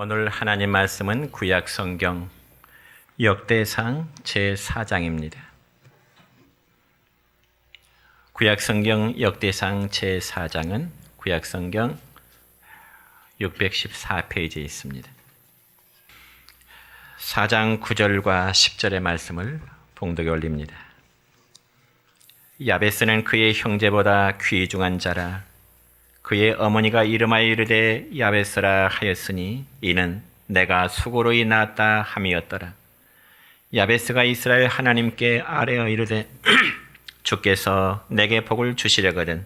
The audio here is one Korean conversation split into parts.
오늘 하나님 말씀은 구약 성경 역대상 제4장입니다. 구약 성경 역대상 제4장은 구약 성경 614페이지에 있습니다. 4장 9절과 10절의 말씀을 봉독에 올립니다. 야베스는 그의 형제보다 귀중한 자라. 그의 어머니가 이름하여 이르되 야베스라 하였으니 이는 내가 수고로이 낳았다 함이었더라. 야베스가 이스라엘 하나님께 아뢰어 이르되 주께서 내게 복을 주시려거든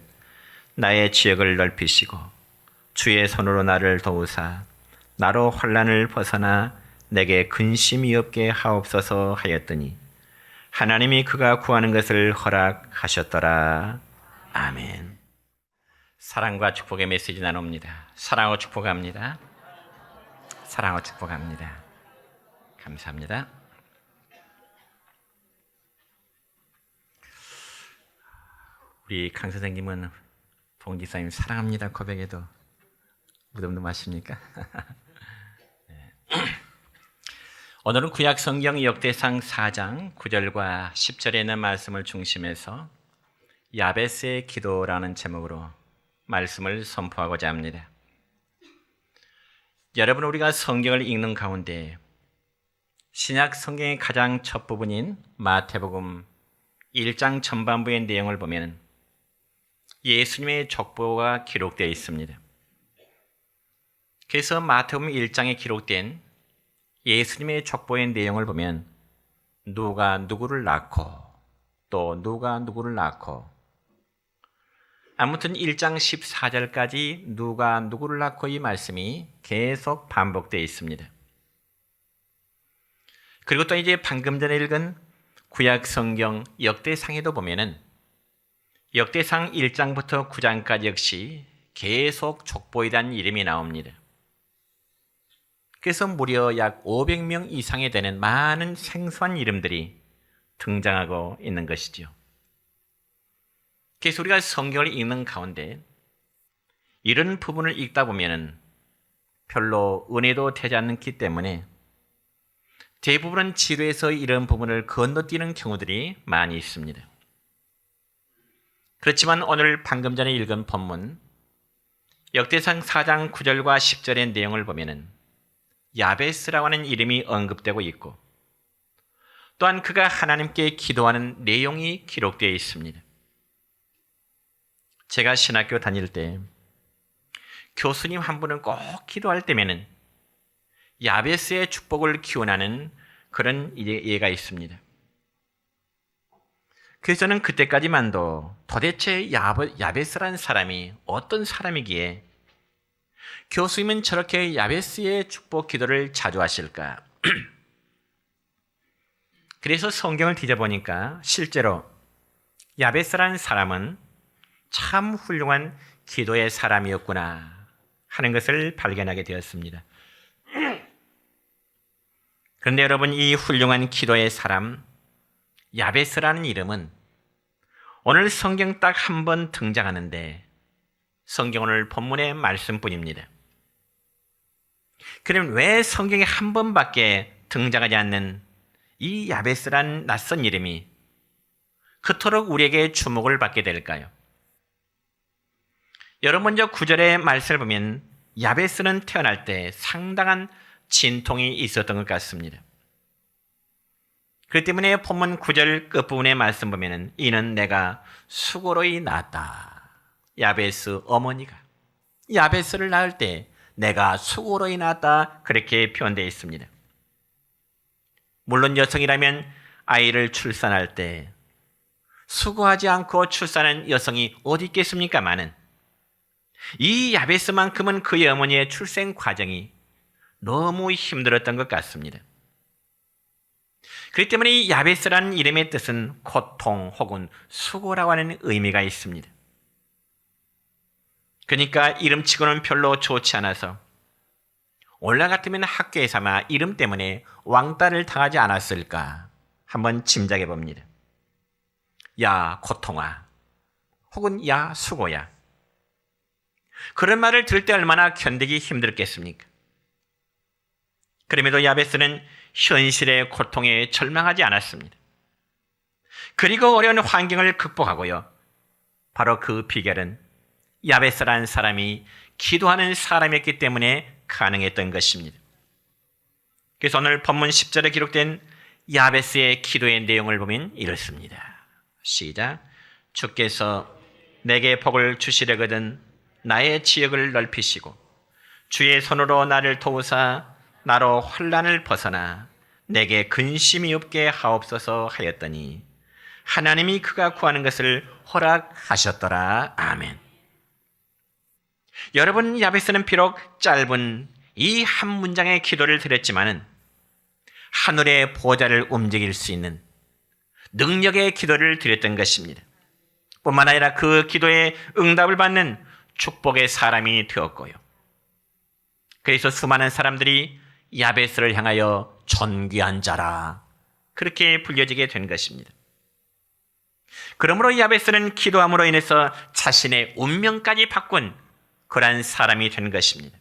나의 지역을 넓히시고 주의 손으로 나를 도우사 나로 환난을 벗어나 내게 근심이 없게 하옵소서 하였더니 하나님이 그가 구하는 것을 허락하셨더라. 아멘. 사랑과 축복의 메시지 나눕니다. 사랑하고 축복합니다. 사랑하고 축복합니다. 감사합니다. 우리 강 선생님은 봉지사님 사랑합니다 고백에도 무덤덤하십니까? 네. 오늘은 구약 성경 역대상 4장 9절과 10절에 있는 말씀을 중심해서 야베스의 기도라는 제목으로 말씀을 선포하고자 합니다. 여러분, 우리가 성경을 읽는 가운데 신약 성경의 가장 첫 부분인 마태복음 1장 전반부의 내용을 보면 예수님의 족보가 기록되어 있습니다. 그래서 마태복음 1장에 기록된 예수님의 족보의 내용을 보면 누가 누구를 낳고 또 누가 누구를 낳고 아무튼 1장 14절까지 누가 누구를 낳고 이 말씀이 계속 반복되어 있습니다. 그리고 또 이제 방금 전에 읽은 구약 성경 역대상에도 보면은 역대상 1장부터 9장까지 역시 계속 족보에 대한 이름이 나옵니다. 그래서 무려 약 500명 이상이 되는 많은 생소한 이름들이 등장하고 있는 것이죠. 그래서 우리가 성경을 읽는 가운데 이런 부분을 읽다 보면 별로 은혜도 되지 않기 때문에 대부분은 지도에서 이런 부분을 건너뛰는 경우들이 많이 있습니다. 그렇지만 오늘 방금 전에 읽은 본문 역대상 4장 9절과 10절의 내용을 보면 야베스라고 하는 이름이 언급되고 있고 또한 그가 하나님께 기도하는 내용이 기록되어 있습니다. 제가 신학교 다닐 때 교수님 한 분은 꼭 기도할 때면은 야베스의 축복을 기원하는 그런 예가 있습니다. 그래서 저는 그때까지만도 도대체 야베스라는 사람이 어떤 사람이기에 교수님은 저렇게 야베스의 축복 기도를 자주 하실까? 그래서 성경을 뒤져보니까 실제로 야베스라는 사람은 참 훌륭한 기도의 사람이었구나 하는 것을 발견하게 되었습니다. 그런데 여러분, 이 훌륭한 기도의 사람 야베스라는 이름은 오늘 성경 딱 한 번 등장하는데 성경 오늘 본문의 말씀뿐입니다. 그럼 왜 성경에 한 번밖에 등장하지 않는 이 야베스란 낯선 이름이 그토록 우리에게 주목을 받게 될까요? 여러분, 먼저 9절의 말씀을 보면 야베스는 태어날 때 상당한 진통이 있었던 것 같습니다. 그렇기 때문에 본문 9절 끝부분의 말씀 보면 이는 내가 수고로이 낳았다. 야베스 어머니가 야베스를 낳을 때 내가 수고로이 낳았다 그렇게 표현되어 있습니다. 물론 여성이라면 아이를 출산할 때 수고하지 않고 출산한 여성이 어디 있겠습니까마는 이 야베스만큼은 그의 어머니의 출생 과정이 너무 힘들었던 것 같습니다. 그렇기 때문에 이 야베스라는 이름의 뜻은 고통 혹은 수고라고 하는 의미가 있습니다. 그러니까 이름치고는 별로 좋지 않아서 오늘 같으면 학교에서 아마 이름 때문에 왕따를 당하지 않았을까 한번 짐작해 봅니다. 야 고통아 혹은 야 수고야. 그런 말을 들을 때 얼마나 견디기 힘들겠습니까? 그럼에도 야베스는 현실의 고통에 절망하지 않았습니다. 그리고 어려운 환경을 극복하고요. 바로 그 비결은 야베스라는 사람이 기도하는 사람이었기 때문에 가능했던 것입니다. 그래서 오늘 본문 10절에 기록된 야베스의 기도의 내용을 보면 이렇습니다. 시작. 주께서 내게 복을 주시려거든 나의 지역을 넓히시고 주의 손으로 나를 도우사 나로 환난을 벗어나 내게 근심이 없게 하옵소서 하였더니 하나님이 그가 구하는 것을 허락하셨더라. 아멘. 여러분, 야베스는 비록 짧은 이 한 문장의 기도를 드렸지만은 하늘의 보좌를 움직일 수 있는 능력의 기도를 드렸던 것입니다. 뿐만 아니라 그 기도에 응답을 받는 축복의 사람이 되었고요. 그래서 수많은 사람들이 야베스를 향하여 존귀한 자라 그렇게 불려지게 된 것입니다. 그러므로 야베스는 기도함으로 인해서 자신의 운명까지 바꾼 그러한 사람이 된 것입니다.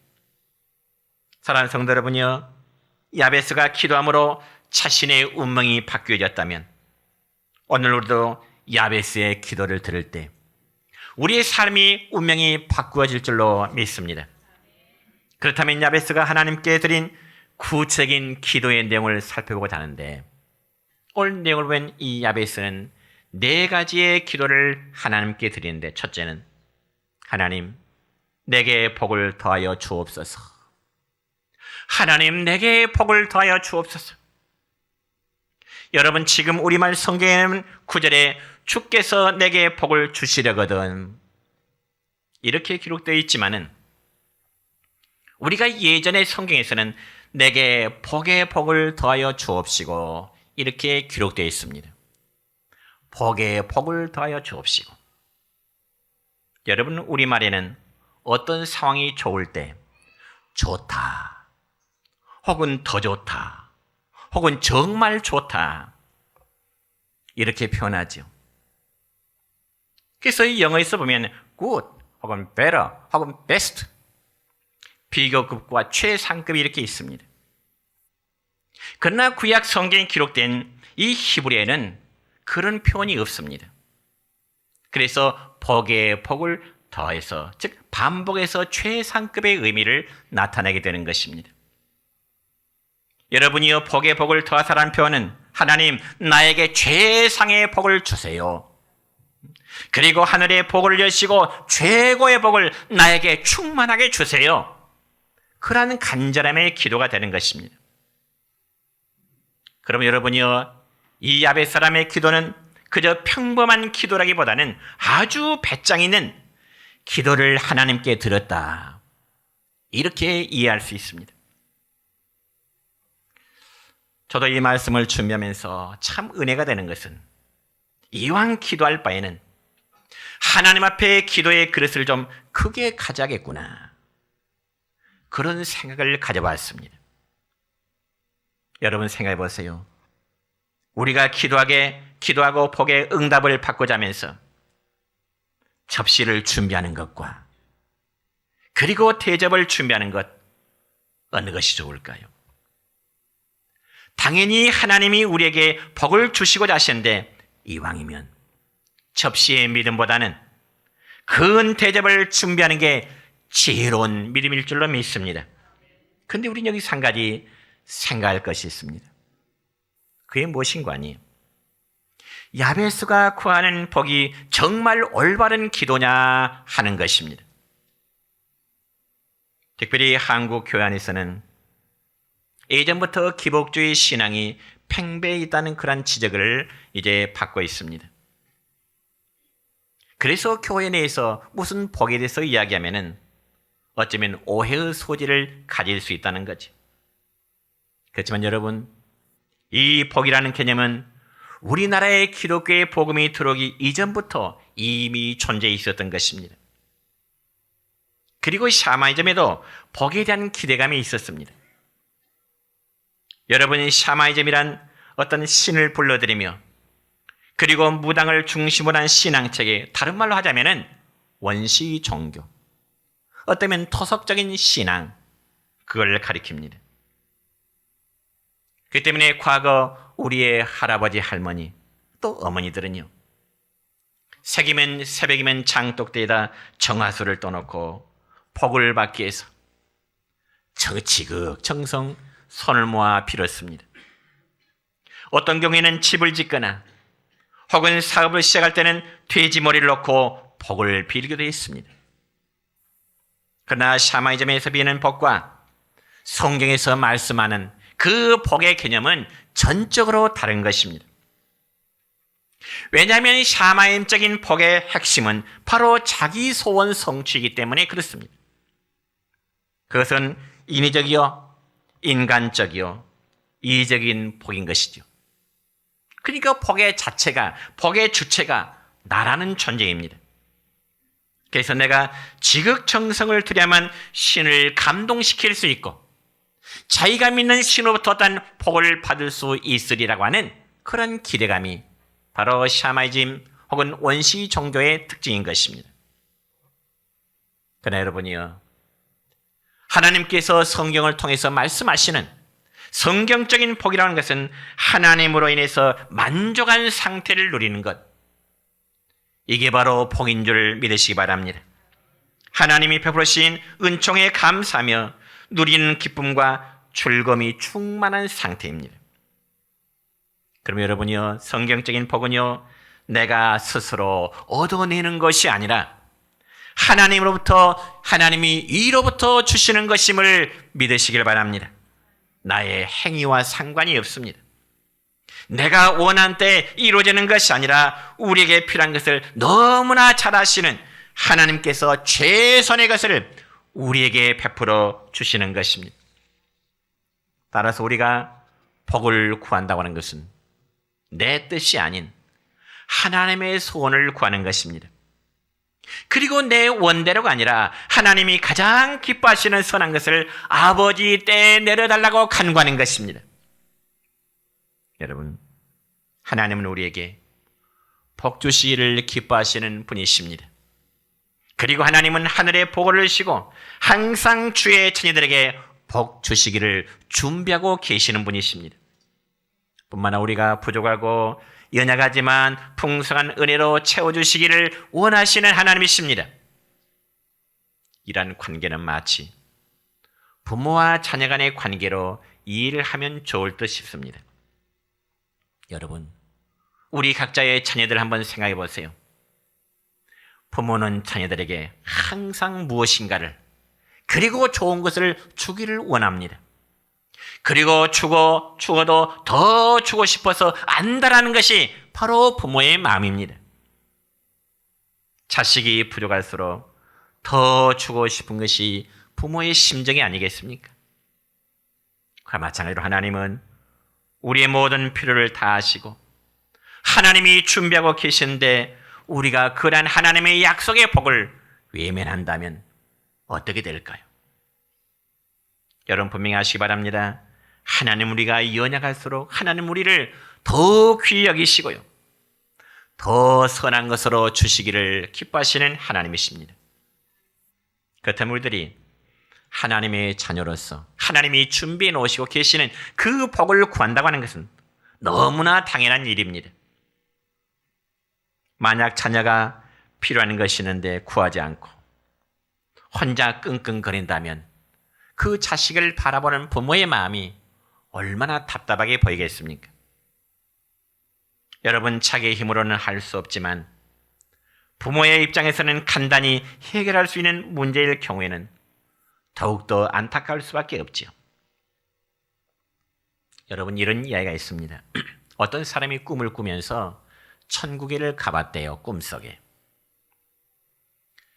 사랑하는 성도 여러분이요, 야베스가 기도함으로 자신의 운명이 바뀌어졌다면 오늘 우리도 야베스의 기도를 들을 때 우리의 삶이 운명이 바꾸어질 줄로 믿습니다. 그렇다면 야베스가 하나님께 드린 구체적인 기도의 내용을 살펴보고자 하는데 오늘 내용을 보면 이 야베스는 4가지의 기도를 하나님께 드리는데 첫째는 하나님 내게 복을 더하여 주옵소서. 하나님 내게 복을 더하여 주옵소서. 여러분 지금 우리말 성경에는 9절에 주께서 내게 복을 주시려거든 이렇게 기록되어 있지만은 우리가 예전의 성경에서는 내게 복의 복을 더하여 주옵시고 이렇게 기록되어 있습니다. 복의 복을 더하여 주옵시고. 여러분 우리말에는 어떤 상황이 좋을 때 좋다 혹은 더 좋다 혹은 정말 좋다 이렇게 표현하죠. 그래서 이 영어에서 보면 good 혹은 better 혹은 best 비교급과 최상급이 이렇게 있습니다. 그러나 구약 성경에 기록된 이 히브리어에는 그런 표현이 없습니다. 그래서 복의 복을 더해서 즉 반복해서 최상급의 의미를 나타내게 되는 것입니다. 여러분이요 복의 복을 더하사라는 표현은 하나님 나에게 최상의 복을 주세요. 그리고 하늘의 복을 여시고 최고의 복을 나에게 충만하게 주세요. 그러한 간절함의 기도가 되는 것입니다. 그럼 여러분이요 이 야베스 사람의 기도는 그저 평범한 기도라기보다는 아주 배짱 있는 기도를 하나님께 드렸다 이렇게 이해할 수 있습니다. 저도 이 말씀을 준비하면서 참 은혜가 되는 것은 이왕 기도할 바에는 하나님 앞에 기도의 그릇을 좀 크게 가져야겠구나 그런 생각을 가져봤습니다. 여러분 생각해 보세요. 우리가 기도하고 복의 응답을 받고자 하면서 접시를 준비하는 것과 그리고 대접을 준비하는 것 어느 것이 좋을까요? 당연히 하나님이 우리에게 복을 주시고자 하시는데 이왕이면 접시의 믿음보다는 큰 대접을 준비하는 게 지혜로운 믿음일 줄로 믿습니다. 그런데 우리는 여기서 한 가지 생각할 것이 있습니다. 그게 무엇인가 하니 야베스가 구하는 복이 정말 올바른 기도냐 하는 것입니다. 특별히 한국 교회 안에서는 예전부터 기복주의 신앙이 팽배해 있다는 그런 지적을 이제 받고 있습니다. 그래서 교회 내에서 무슨 복에 대해서 이야기하면은 어쩌면 오해의 소지를 가질 수 있다는 거죠. 그렇지만 여러분, 이 복이라는 개념은 우리나라의 기독교의 복음이 들어오기 이전부터 이미 존재해 있었던 것입니다. 그리고 샤머니즘에도 복에 대한 기대감이 있었습니다. 여러분이 샤머니즘이란 어떤 신을 불러들이며 그리고 무당을 중심으로 한 신앙체계, 다른 말로 하자면은 원시 종교, 어쩌면 토속적인 신앙, 그걸 가리킵니다. 그 때문에 과거 우리의 할아버지 할머니 또 어머니들은요, 새벽이면 장독대에다 정화수를 떠놓고 복을 받기 위해서 지극정성 손을 모아 빌었습니다. 어떤 경우에는 집을 짓거나 혹은 사업을 시작할 때는 돼지 머리를 놓고 복을 빌기도 했습니다. 그러나 샤머니즘에서 비는 복과 성경에서 말씀하는 그 복의 개념은 전적으로 다른 것입니다. 왜냐하면 샤머니즘적인 복의 핵심은 바로 자기 소원 성취이기 때문에 그렇습니다. 그것은 인위적이요, 인간적이요, 이적인 복인 것이죠. 그러니까 복의 주체가 나라는 존재입니다. 그래서 내가 지극정성을 들여야만 신을 감동시킬 수 있고 자기가 믿는 신으로부터 어떤 복을 받을 수 있으리라고 하는 그런 기대감이 바로 샤머니즘 혹은 원시 종교의 특징인 것입니다. 그러나 여러분이요, 하나님께서 성경을 통해서 말씀하시는 성경적인 복이라는 것은 하나님으로 인해서 만족한 상태를 누리는 것, 이게 바로 복인 줄 믿으시기 바랍니다. 하나님이 베풀으신 은총에 감사하며 누리는 기쁨과 즐거움이 충만한 상태입니다. 그럼 여러분이요, 성경적인 복은요, 내가 스스로 얻어내는 것이 아니라 하나님이 이로부터 주시는 것임을 믿으시길 바랍니다. 나의 행위와 상관이 없습니다. 내가 원한 때 이루어지는 것이 아니라 우리에게 필요한 것을 너무나 잘 아시는 하나님께서 최선의 것을 우리에게 베풀어 주시는 것입니다. 따라서 우리가 복을 구한다고 하는 것은 내 뜻이 아닌 하나님의 소원을 구하는 것입니다. 그리고 내 원대로가 아니라 하나님이 가장 기뻐하시는 선한 것을 아버지 때에 내려달라고 간구하는 것입니다. 여러분, 하나님은 우리에게 복 주시기를 기뻐하시는 분이십니다. 그리고 하나님은 하늘에 복을 주시고 항상 주의 자녀들에게 복 주시기를 준비하고 계시는 분이십니다. 뿐만 아니라 우리가 부족하고 연약하지만 풍성한 은혜로 채워주시기를 원하시는 하나님이십니다. 이런 관계는 마치 부모와 자녀 간의 관계로 이해를 하면 좋을 듯 싶습니다. 여러분, 우리 각자의 자녀들 한번 생각해 보세요. 부모는 자녀들에게 항상 무엇인가를, 그리고 좋은 것을 주기를 원합니다. 그리고 죽어도 더 주고 싶어서 안다라는 것이 바로 부모의 마음입니다. 자식이 부족할수록 더 주고 싶은 것이 부모의 심정이 아니겠습니까? 그와 마찬가지로 하나님은 우리의 모든 필요를 다 아시고 하나님이 준비하고 계신데 우리가 그러한 하나님의 약속의 복을 외면한다면 어떻게 될까요? 여러분 분명히 아시기 바랍니다. 하나님 우리가 연약할수록 하나님 우리를 더 귀히 여기시고요, 더 선한 것으로 주시기를 기뻐하시는 하나님이십니다. 그렇다면 우리들이 하나님의 자녀로서 하나님이 준비해 놓으시고 계시는 그 복을 구한다고 하는 것은 너무나 당연한 일입니다. 만약 자녀가 필요한 것이 있는데 구하지 않고 혼자 끙끙거린다면 그 자식을 바라보는 부모의 마음이 얼마나 답답하게 보이겠습니까? 여러분, 자기의 힘으로는 할 수 없지만 부모의 입장에서는 간단히 해결할 수 있는 문제일 경우에는 더욱더 안타까울 수밖에 없지요. 여러분, 이런 이야기가 있습니다. 어떤 사람이 꿈을 꾸면서 천국에를 가봤대요, 꿈속에.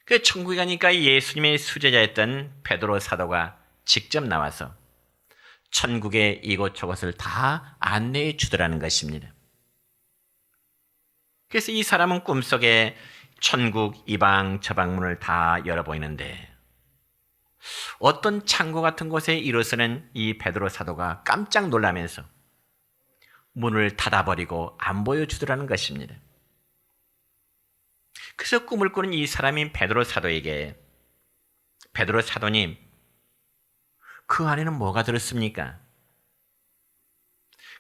그 천국에 가니까 예수님의 수제자였던 베드로 사도가 직접 나와서 천국의 이곳저곳을 다 안내해 주더라는 것입니다. 그래서 이 사람은 꿈속에 천국 이방 저방 문을 다 열어 보이는데 어떤 창고 같은 곳에 이르서는 이 베드로 사도가 깜짝 놀라면서 문을 닫아버리고 안 보여주더라는 것입니다. 그래서 꿈을 꾸는 이 사람인 베드로 사도에게, 베드로 사도님, 그 안에는 뭐가 들었습니까?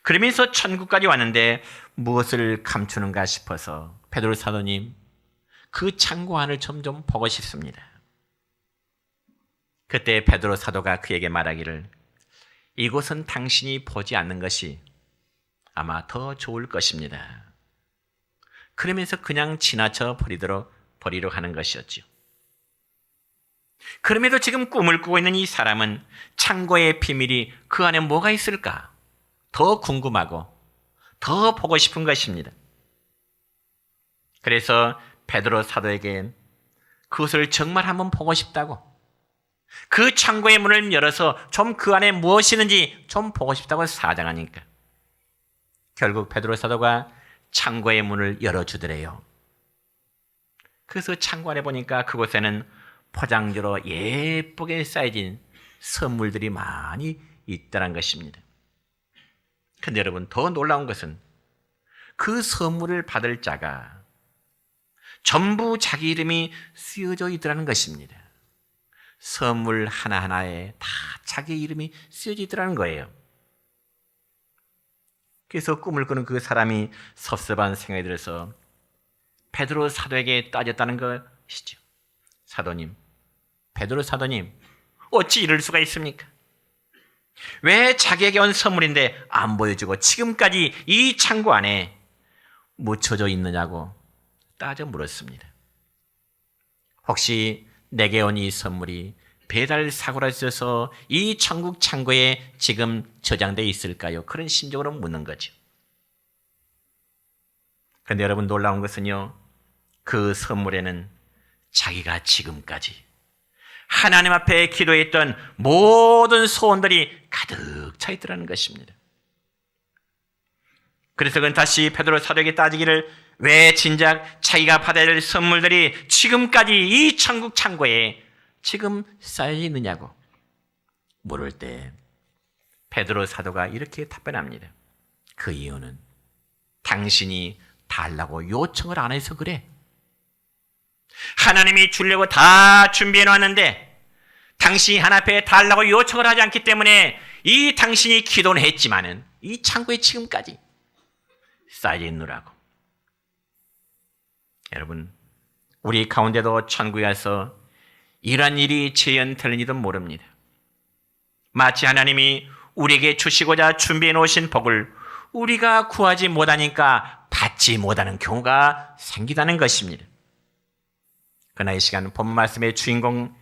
그러면서 천국까지 왔는데 무엇을 감추는가 싶어서 베드로 사도님, 그 창고 안을 좀 보고 싶습니다. 그때 베드로 사도가 그에게 말하기를, 이곳은 당신이 보지 않는 것이 아마 더 좋을 것입니다. 그러면서 그냥 지나쳐 버리려 하는 것이었죠. 그럼에도 지금 꿈을 꾸고 있는 이 사람은 창고의 비밀이 그 안에 뭐가 있을까? 더 궁금하고 더 보고 싶은 것입니다. 그래서 베드로 사도에게 그것을 정말 한번 보고 싶다고, 그 창고의 문을 열어서 좀 그 안에 무엇이 있는지 좀 보고 싶다고 사정하니까 결국 베드로 사도가 창고의 문을 열어주더래요. 그래서 창고 안에 보니까 그곳에는 포장지로 예쁘게 쌓여진 선물들이 많이 있다는 것입니다. 근데 여러분, 더 놀라운 것은 그 선물을 받을 자가 전부 자기 이름이 쓰여져 있더라는 것입니다. 선물 하나하나에 다 자기 이름이 쓰여져 있더라는 거예요. 그래서 꿈을 꾸는 그 사람이 섭섭한 생각이 들어서 베드로 사도에게 따졌다는 것이죠. 사도님, 베드로 사도님, 어찌 이럴 수가 있습니까? 왜 자기에게 온 선물인데 안 보여주고 지금까지 이 창고 안에 묻혀져 있느냐고 따져 물었습니다. 혹시 내게 온 이 선물이 배달 사고라 있어서 이 천국 창고에 지금 저장되어 있을까요? 그런 심정으로 묻는 거죠. 그런데 여러분, 놀라운 것은요, 그 선물에는 자기가 지금까지 하나님 앞에 기도했던 모든 소원들이 가득 차 있더라는 것입니다. 그래서 그는 다시 베드로 사도에게 따지기를, 왜 진작 자기가 받아야 될 선물들이 지금까지 이 천국 창고에 지금 쌓여 있느냐고 물을 때 베드로 사도가 이렇게 답변합니다. 그 이유는 당신이 달라고 요청을 안 해서 그래. 하나님이 주려고 다 준비해 놨는데 당신이 하나님 앞에 달라고 요청을 하지 않기 때문에 이 당신이 기도는 했지만은 이 창고에 지금까지 쌓여 있느라고. 여러분, 우리 가운데도 천국에 가서 이러한 일이 재현될지도 모릅니다. 마치 하나님이 우리에게 주시고자 준비해 놓으신 복을 우리가 구하지 못하니까 받지 못하는 경우가 생기다는 것입니다. 그러나 이 시간 본문 말씀의 주인공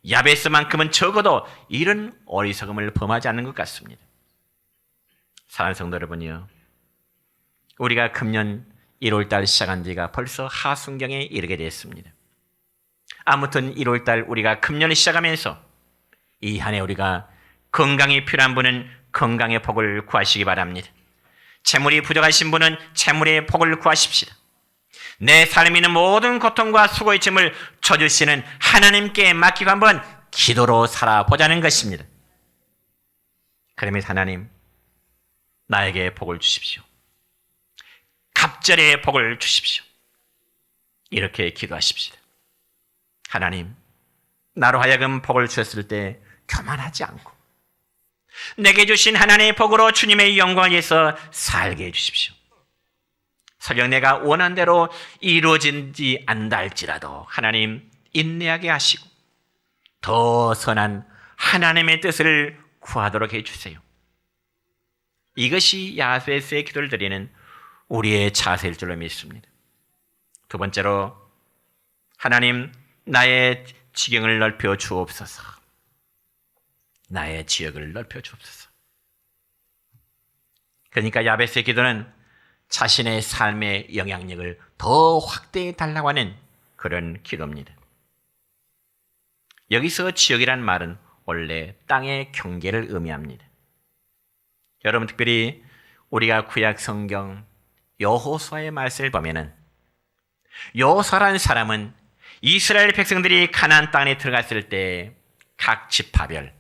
야베스만큼은 적어도 이런 어리석음을 범하지 않는 것 같습니다. 사랑하는 성도 여러분이요, 우리가 금년 1월달 시작한 지가 벌써 하순경에 이르게 됐습니다. 아무튼 1월달 우리가 금년을 시작하면서 이 한 해 우리가 건강이 필요한 분은 건강의 복을 구하시기 바랍니다. 재물이 부족하신 분은 재물의 복을 구하십시다. 내 삶에 있는 모든 고통과 수고의 짐을 져주시는 하나님께 맡기고 한번 기도로 살아보자는 것입니다. 그러면 하나님, 나에게 복을 주십시오. 갑절의 복을 주십시오. 이렇게 기도하십시다. 하나님, 나로 하여금 복을 주셨을 때 교만하지 않고 내게 주신 하나님의 복으로 주님의 영광을 위해서 살게 해주십시오. 설령 내가 원한 대로 이루어진지 않다 할지라도 하나님 인내하게 하시고 더 선한 하나님의 뜻을 구하도록 해주세요. 이것이 야베스의 기도를 드리는 우리의 자세일 줄로 믿습니다. 두 번째로, 하나님, 나의 지경을 넓혀 주옵소서. 나의 지역을 넓혀 주옵소서. 그러니까 야베스의 기도는 자신의 삶의 영향력을 더 확대해 달라고 하는 그런 기도입니다. 여기서 지역이란 말은 원래 땅의 경계를 의미합니다. 여러분, 특별히 우리가 구약 성경 여호수아의 말씀을 보면은 여호수아라는 사람은 이스라엘 백성들이 가나안 땅에 들어갔을 때 각 지파별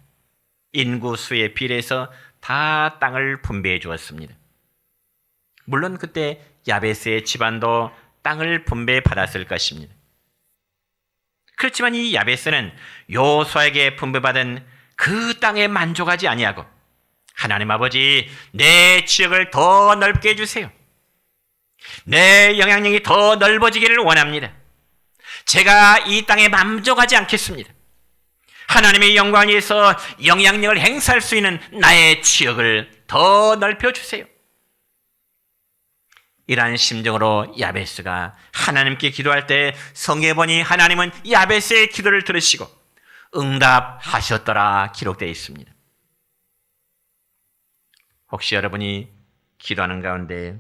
인구 수에 비례해서 다 땅을 분배해 주었습니다. 물론 그때 야베스의 집안도 땅을 분배받았을 것입니다. 그렇지만 이 야베스는 여호수아에게 분배받은 그 땅에 만족하지 아니하고 하나님 아버지, 내 지역을 더 넓게 해주세요. 내 영향력이 더 넓어지기를 원합니다. 제가 이 땅에 만족하지 않겠습니다. 하나님의 영광을 위해서 영향력을 행사할 수 있는 나의 지역을 더 넓혀주세요. 이러한 심정으로 야베스가 하나님께 기도할 때 성경에 보니 하나님은 야베스의 기도를 들으시고 응답하셨더라 기록되어 있습니다. 혹시 여러분이 기도하는 가운데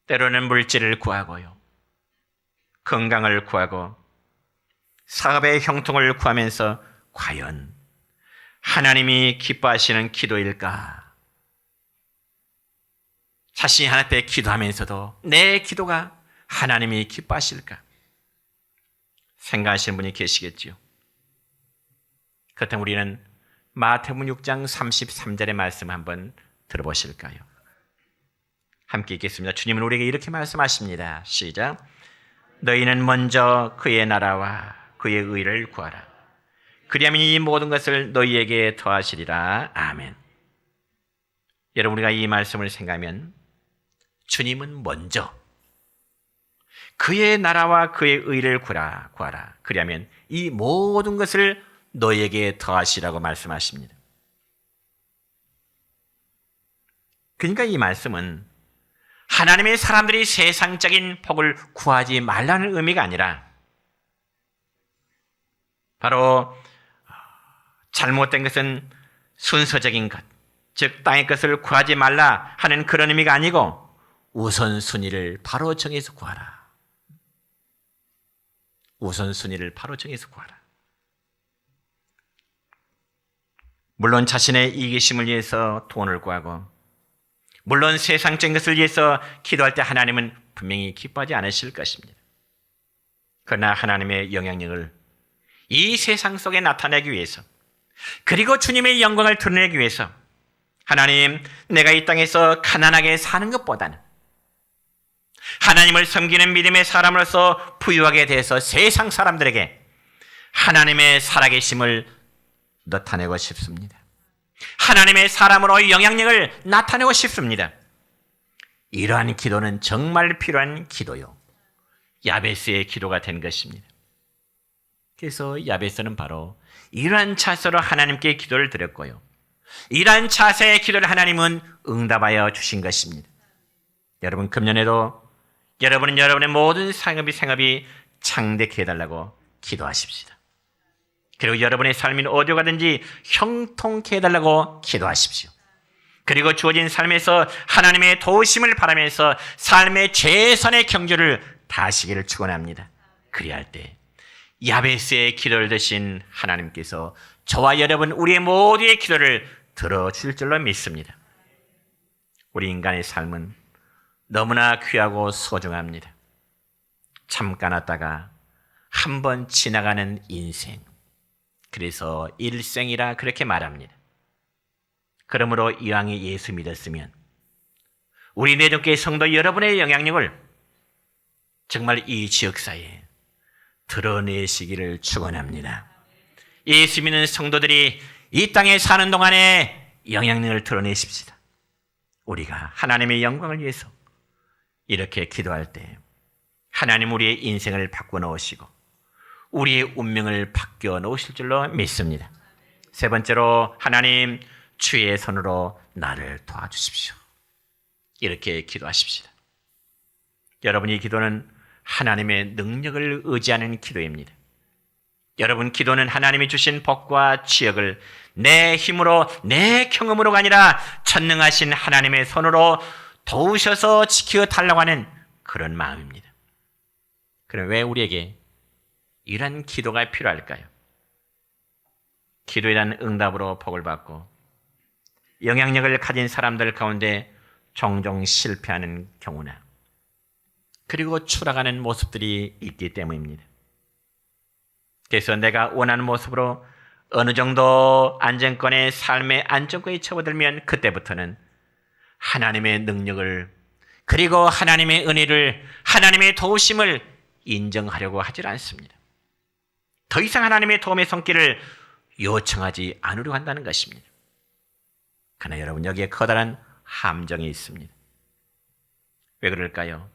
때로는 물질을 구하고요, 건강을 구하고 사업의 형통을 구하면서 과연 하나님이 기뻐하시는 기도일까? 자신이 하나님 앞에 기도하면서도 내 기도가 하나님이 기뻐하실까? 생각하시는 분이 계시겠지요. 그렇다면 우리는 마태복음 6장 33절의 말씀 한번 들어보실까요? 함께 읽겠습니다. 주님은 우리에게 이렇게 말씀하십니다. 시작. 너희는 먼저 그의 나라와 그의 의를 구하라. 그리하면 이 모든 것을 너희에게 더하시리라. 아멘. 여러분, 우리가 이 말씀을 생각하면 주님은 먼저 그의 나라와 그의 의를 구하라. 그리하면 이 모든 것을 너희에게 더하시라고 말씀하십니다. 그러니까 이 말씀은 하나님의 사람들이 세상적인 복을 구하지 말라는 의미가 아니라 바로 잘못된 것은 순서적인 것, 즉 땅의 것을 구하지 말라 하는 그런 의미가 아니고 우선순위를 바로 정해서 구하라. 우선순위를 바로 정해서 구하라. 물론 자신의 이기심을 위해서 돈을 구하고, 물론 세상적인 것을 위해서 기도할 때 하나님은 분명히 기뻐하지 않으실 것입니다. 그러나 하나님의 영향력을 이 세상 속에 나타내기 위해서, 그리고 주님의 영광을 드러내기 위해서 하나님, 내가 이 땅에서 가난하게 사는 것보다는 하나님을 섬기는 믿음의 사람으로서 부유하게 돼서 세상 사람들에게 하나님의 살아계심을 나타내고 싶습니다. 하나님의 사람으로 영향력을 나타내고 싶습니다. 이러한 기도는 정말 필요한 기도요, 야베스의 기도가 된 것입니다. 그래서 야베스는 바로 이러한 자세로 하나님께 기도를 드렸고요, 이러한 자세의 기도를 하나님은 응답하여 주신 것입니다. 여러분, 금년에도 여러분은 여러분의 모든 생업이 창대케 해달라고 기도하십시다. 그리고 여러분의 삶이 어디로 가든지 형통케 해달라고 기도하십시오. 그리고 주어진 삶에서 하나님의 도우심을 바라면서 삶의 최선의 경주를 다하시기를 축원합니다. 그리할 때 야베스의 기도를 드신 하나님께서 저와 여러분, 우리의 모두의 기도를 들어주실 줄로 믿습니다. 우리 인간의 삶은 너무나 귀하고 소중합니다. 잠깐 왔다가 한번 지나가는 인생, 그래서 일생이라 그렇게 말합니다. 그러므로 이왕에 예수 믿었으면 우리 내종교회 성도 여러분의 영향력을 정말 이 지역사회에 드러내시기를 축원합니다. 예수 믿는 성도들이 이 땅에 사는 동안에 영향력을 드러내십시다. 우리가 하나님의 영광을 위해서 이렇게 기도할 때 하나님 우리의 인생을 바꿔 놓으시고 우리의 운명을 바뀌어 놓으실 줄로 믿습니다. 세 번째로, 하나님 주의 손으로 나를 도와주십시오. 이렇게 기도하십시다. 여러분의 기도는 하나님의 능력을 의지하는 기도입니다. 여러분, 기도는 하나님이 주신 복과 지역을 내 힘으로, 내 경험으로가 아니라 전능하신 하나님의 손으로 도우셔서 지켜달라고 하는 그런 마음입니다. 그럼 왜 우리에게 이런 기도가 필요할까요? 기도에 대한 응답으로 복을 받고 영향력을 가진 사람들 가운데 종종 실패하는 경우나, 그리고 추락하는 모습들이 있기 때문입니다. 그래서 내가 원하는 모습으로 어느 정도 안정권의 삶의 안정권에 접어들면 그때부터는 하나님의 능력을, 그리고 하나님의 은혜를, 하나님의 도우심을 인정하려고 하질 않습니다. 더 이상 하나님의 도움의 손길을 요청하지 않으려고 한다는 것입니다. 그러나 여러분, 여기에 커다란 함정이 있습니다. 왜 그럴까요?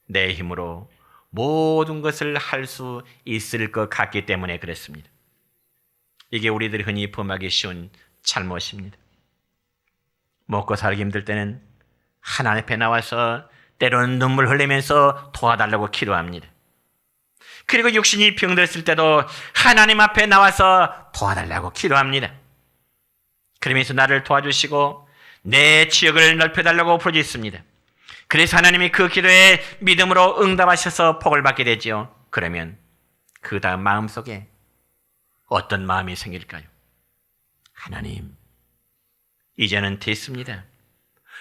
내 힘으로 모든 것을 할 수 있을 것 같기 때문에 그렇습니다. 이게 우리들이 흔히 범하기 쉬운 잘못입니다. 먹고 살기 힘들 때는 하나님 앞에 나와서 때로는 눈물 흘리면서 도와달라고 기도합니다. 그리고 육신이 병들었을 때도 하나님 앞에 나와서 도와달라고 기도합니다. 그러면서 나를 도와주시고 내 지역을 넓혀달라고 부르짖습니다. 그래서 하나님이 그 기도에 믿음으로 응답하셔서 복을 받게 되지요. 그러면 그 다음 마음속에 어떤 마음이 생길까요? 하나님, 이제는 됐습니다.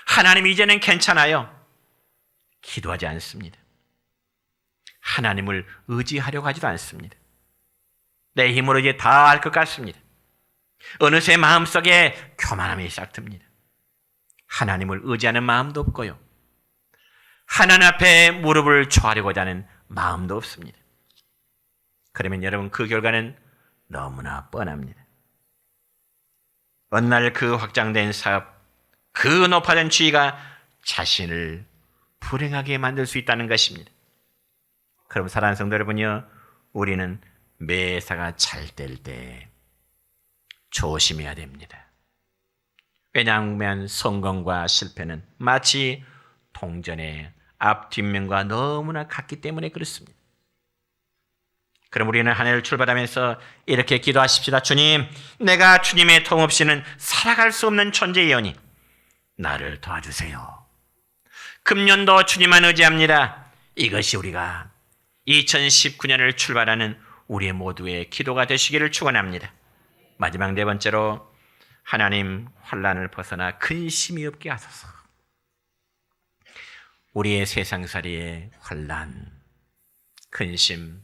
하나님, 이제는 괜찮아요. 기도하지 않습니다. 하나님을 의지하려고 하지도 않습니다. 내 힘으로 이제 다 할 것 같습니다. 어느새 마음속에 교만함이 시작됩니다. 하나님을 의지하는 마음도 없고요. 하나님 앞에 무릎을 조아려고자 하는 마음도 없습니다. 그러면 여러분, 그 결과는 너무나 뻔합니다. 어느 날 그 확장된 사업, 그 높아진 지위가 자신을 불행하게 만들 수 있다는 것입니다. 그럼 사랑하는 성도 여러분요, 우리는 매사가 잘 될 때 조심해야 됩니다. 왜냐하면 성공과 실패는 마치 동전의 앞 뒷면과 너무나 같기 때문에 그렇습니다. 그럼 우리는 한 해를 출발하면서 이렇게 기도하십시다. 주님, 내가 주님의 도움 없이는 살아갈 수 없는 존재이오니 나를 도와주세요. 금년도 주님만 의지합니다. 이것이 우리가 2019년을 출발하는 우리 모두의 기도가 되시기를 축원합니다. 마지막 네 번째로, 하나님, 환난을 벗어나 근심이 없게 하소서. 우리의 세상살이에 환난, 근심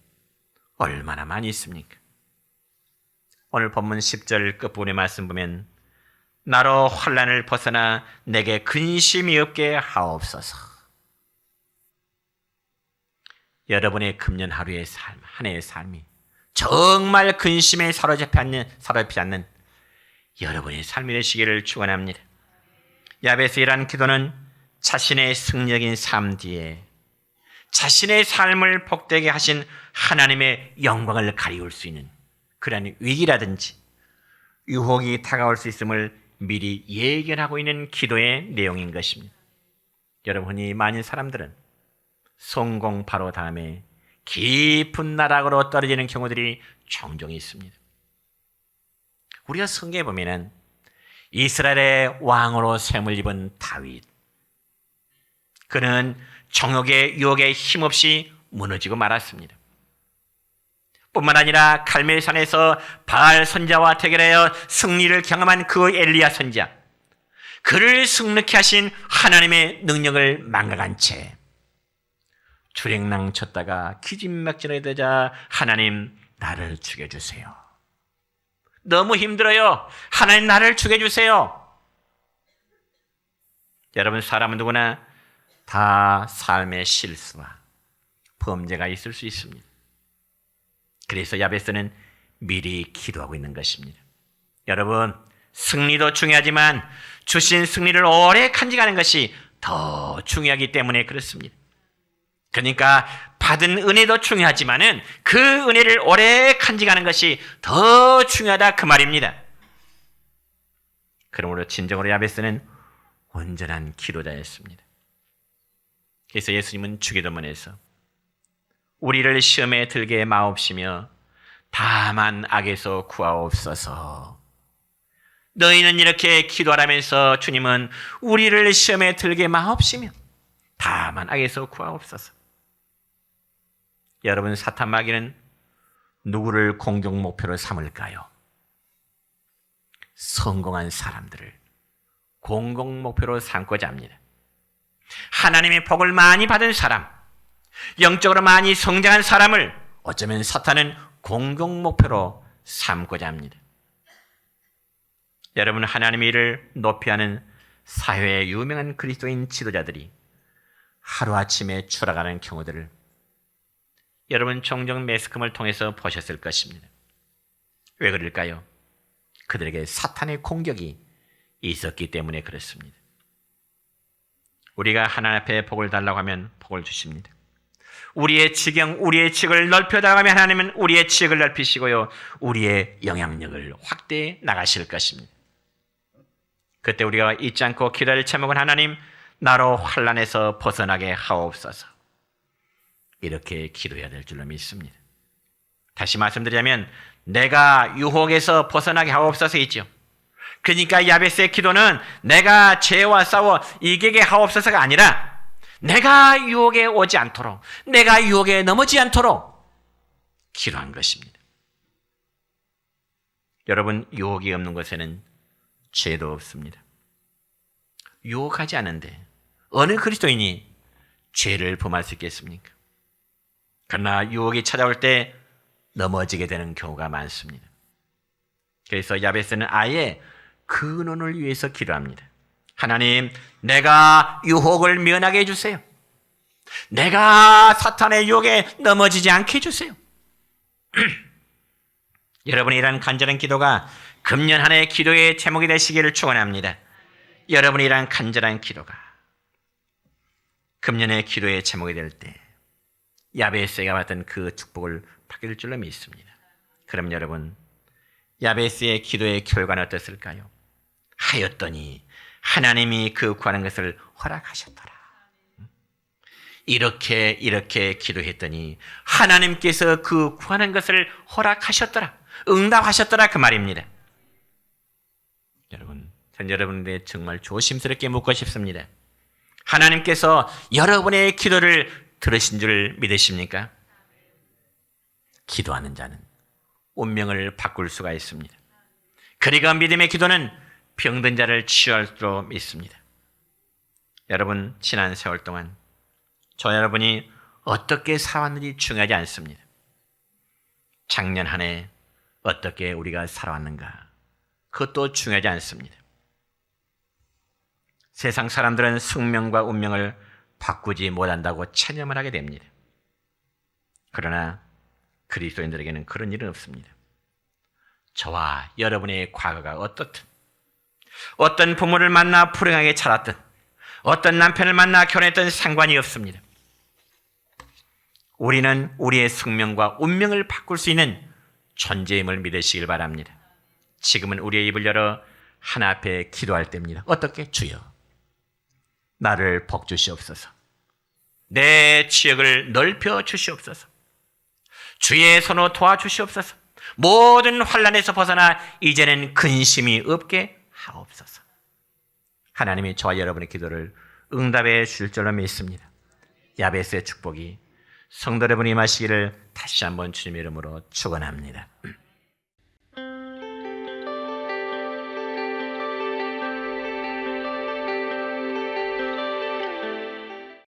얼마나 많이 있습니까? 오늘 본문 10절 끝부분의 말씀 보면 나로 환난을 벗어나 내게 근심이 없게 하옵소서. 여러분의 금년 하루의 삶, 한 해의 삶이 정말 근심에 사로잡히지 않는 여러분의 삶이 되시기를 축원합니다. 야베스의 이러한 기도는 자신의 승리적인 삶 뒤에 자신의 삶을 복되게 하신 하나님의 영광을 가리울 수 있는 그러한 위기라든지 유혹이 다가올 수 있음을 미리 예견하고 있는 기도의 내용인 것입니다. 여러분이 많은 사람들은 성공 바로 다음에 깊은 나락으로 떨어지는 경우들이 종종 있습니다. 우리가 성경에 보면은 이스라엘의 왕으로 셈을 입은 다윗, 그는 정욕의 유혹에 힘없이 무너지고 말았습니다. 뿐만 아니라 갈멜산에서 바알 선지자와 대결하여 승리를 경험한 그 엘리야 선지자, 그를 승리케 하신 하나님의 능력을 망각한 채 주랭랑 쳤다가 기진맥진하게 되자 하나님, 나를 죽여주세요. 너무 힘들어요. 하나님, 나를 죽여주세요. 여러분, 사람은 누구나 다 삶의 실수와 범죄가 있을 수 있습니다. 그래서 야베스는 미리 기도하고 있는 것입니다. 여러분, 승리도 중요하지만 주신 승리를 오래 간직하는 것이 더 중요하기 때문에 그렇습니다. 그러니까 받은 은혜도 중요하지만은 그 은혜를 오래 간직하는 것이 더 중요하다, 그 말입니다. 그러므로 진정으로 야베스는 온전한 기도자였습니다. 그래서 예수님은 주기도문에서 우리를 시험에 들게 마옵시며 다만 악에서 구하옵소서. 너희는 이렇게 기도하라면서 주님은 우리를 시험에 들게 마옵시며 다만 악에서 구하옵소서. 여러분, 사탄 마귀는 누구를 공격 목표로 삼을까요? 성공한 사람들을 공격 목표로 삼고자 합니다. 하나님의 복을 많이 받은 사람, 영적으로 많이 성장한 사람을 어쩌면 사탄은 공격 목표로 삼고자 합니다. 여러분, 하나님의 일을 높이 하는 사회의 유명한 그리스도인 지도자들이 하루아침에 추락하는 경우들을 여러분 종종 매스컴을 통해서 보셨을 것입니다. 왜 그럴까요? 그들에게 사탄의 공격이 있었기 때문에 그렇습니다. 우리가 하나님 앞에 복을 달라고 하면 복을 주십니다. 우리의 지경, 우리의 지역을 넓혀나가면 하나님은 우리의 지역을 넓히시고요, 우리의 영향력을 확대해 나가실 것입니다. 그때 우리가 잊지 않고 기도할 제목은 하나님, 나로 환난에서 벗어나게 하옵소서. 이렇게 기도해야 될 줄로 믿습니다. 다시 말씀드리자면 내가 유혹에서 벗어나게 하옵소서이죠. 그러니까 야베스의 기도는 내가 죄와 싸워 이기게 하옵소서가 아니라 내가 유혹에 오지 않도록, 내가 유혹에 넘어지지 않도록 기도한 것입니다. 여러분, 유혹이 없는 곳에는 죄도 없습니다. 유혹하지 않은데 어느 그리스도인이 죄를 범할 수 있겠습니까? 그러나 유혹이 찾아올 때 넘어지게 되는 경우가 많습니다. 그래서 야베스는 아예 근원을 위해서 기도합니다. 하나님, 내가 유혹을 면하게 해주세요. 내가 사탄의 유혹에 넘어지지 않게 해주세요. 여러분이 이런 간절한 기도가 금년 한 해의 기도의 제목이 되시기를 축원합니다. 여러분이 이런 간절한 기도가 금년의 기도의 제목이 될 때 야베스가 받던 그 축복을 받게 될 줄로 믿습니다. 그럼 여러분, 야베스의 기도의 결과는 어땠을까요? 하였더니 하나님이 그 구하는 것을 허락하셨더라. 이렇게 기도했더니 하나님께서 그 구하는 것을 허락하셨더라. 응답하셨더라, 그 말입니다. 여러분, 전 여러분에게 정말 조심스럽게 묻고 싶습니다. 하나님께서 여러분의 기도를 들으신 줄 믿으십니까? 기도하는 자는 운명을 바꿀 수가 있습니다. 그리고 믿음의 기도는 병든 자를 치유할 줄 믿습니다. 여러분, 지난 세월 동안 저 여러분이 어떻게 살아왔는지 중요하지 않습니다. 작년 한 해 어떻게 우리가 살아왔는가, 그것도 중요하지 않습니다. 세상 사람들은 숙명과 운명을 바꾸지 못한다고 체념을 하게 됩니다. 그러나 그리스도인들에게는 그런 일은 없습니다. 저와 여러분의 과거가 어떻든, 어떤 부모를 만나 불행하게 자랐든, 어떤 남편을 만나 결혼했든 상관이 없습니다. 우리는 우리의 숙명과 운명을 바꿀 수 있는 존재임을 믿으시길 바랍니다. 지금은 우리의 입을 열어 하나 앞에 기도할 때입니다. 어떻게? 주여, 나를 복 주시옵소서. 내 지역을 넓혀 주시옵소서. 주의 손으로 도와주시옵소서. 모든 환난에서 벗어나 이제는 근심이 없게 하옵소서. 하나님이 저와 여러분의 기도를 응답해 주실 줄로 믿습니다. 야베스의 축복이 성도 여러분이 임하시기를 다시 한번 주님의 이름으로 축원합니다.